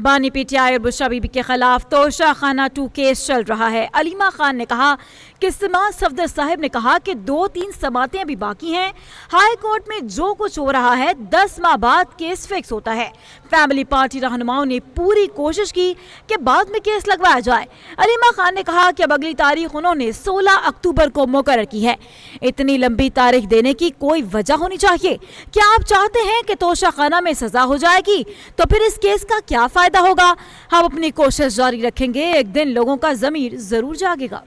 بانی P T I اور بشرا be be کے خلاف توشہ خانہ 2 کیس چل رہا ہے۔ علیمہ خان نے کہا کہ سماعت صفدر صاحب نے کہا کہ 2-3 سماعتیں ابھی باقی ہیں، ہائی کورٹ میں جو کچھ ہو رہا ہے 10 ماہ بعد کیس فکس ہوتا ہے۔ فیملی پارٹی رہنماؤں نے پوری کوشش کی کہ بعد میں کیس لگوایا جائے۔ علیمہ خان نے کہا کہ اب اگلی تاریخ انہوں نے 16 اکتوبر کو مقرر کی ہے۔ اتنی لمبی تاریخ دینے کی کوئی وجہ ہونی چاہیے۔ کیا آپ چاہتے ہیں کہ توشہ خانہ میں سزا ہو جائے گی تو پھر اس کیس کا کیا فائدہ ہوگا؟ ہم اپنی کوشش جاری رکھیں گے، ایک دن لوگوں کا ضمیر ضرور جاگے گا۔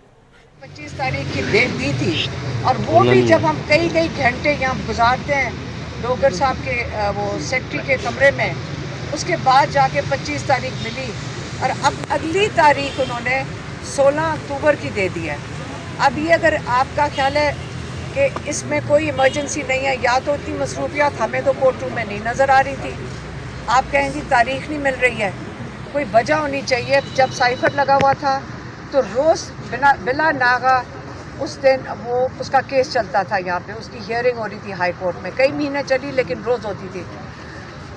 25 تاریخ کی ڈیٹ دی تھی، اور وہ بھی جب ہم کئی گھنٹے یہاں گزارتے ہیں ڈوگر صاحب کے وہ سیکٹری کے کمرے میں، اس کے بعد جا کے 25 تاریخ ملی، اور اب اگلی تاریخ انہوں نے 16 اکتوبر کی دے دی ہے۔ اب یہ اگر آپ کا خیال ہے کہ اس میں کوئی ایمرجنسی نہیں ہے، یا تو اتنی مصروفیات ہمیں تو کورٹ روم میں نہیں نظر آ رہی تھی، آپ کہیں گی تاریخ نہیں مل رہی ہے، کوئی وجہ ہونی چاہیے۔ جب سائفر لگا ہوا تھا تو روز بلا ناغہ اس دن وہ اس کا کیس چلتا تھا، یہاں پہ اس کی ہیئرنگ ہو رہی تھی ہائی کورٹ میں، کئی مہینے چلی لیکن روز ہوتی تھی۔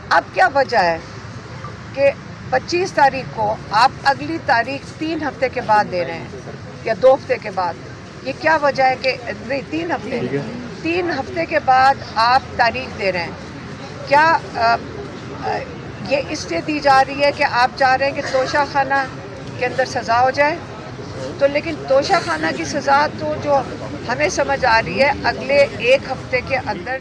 اب کیا وجہ ہے کہ 25 تاریخ کو آپ اگلی تاریخ 3 ہفتے کے بعد دے رہے ہیں یا 2 ہفتے کے بعد؟ یہ کیا وجہ ہے کہ نہیں 3 ہفتے کے بعد آپ تاریخ دے رہے ہیں؟ کیا یہ اس لیے دی جا رہی ہے کہ آپ چاہ رہے ہیں کہ توشہ خانہ کے اندر سزا ہو جائے؟ تو لیکن توشہ خانہ کی سزا تو جو ہمیں سمجھ آ رہی ہے اگلے 1 ہفتے کے اندر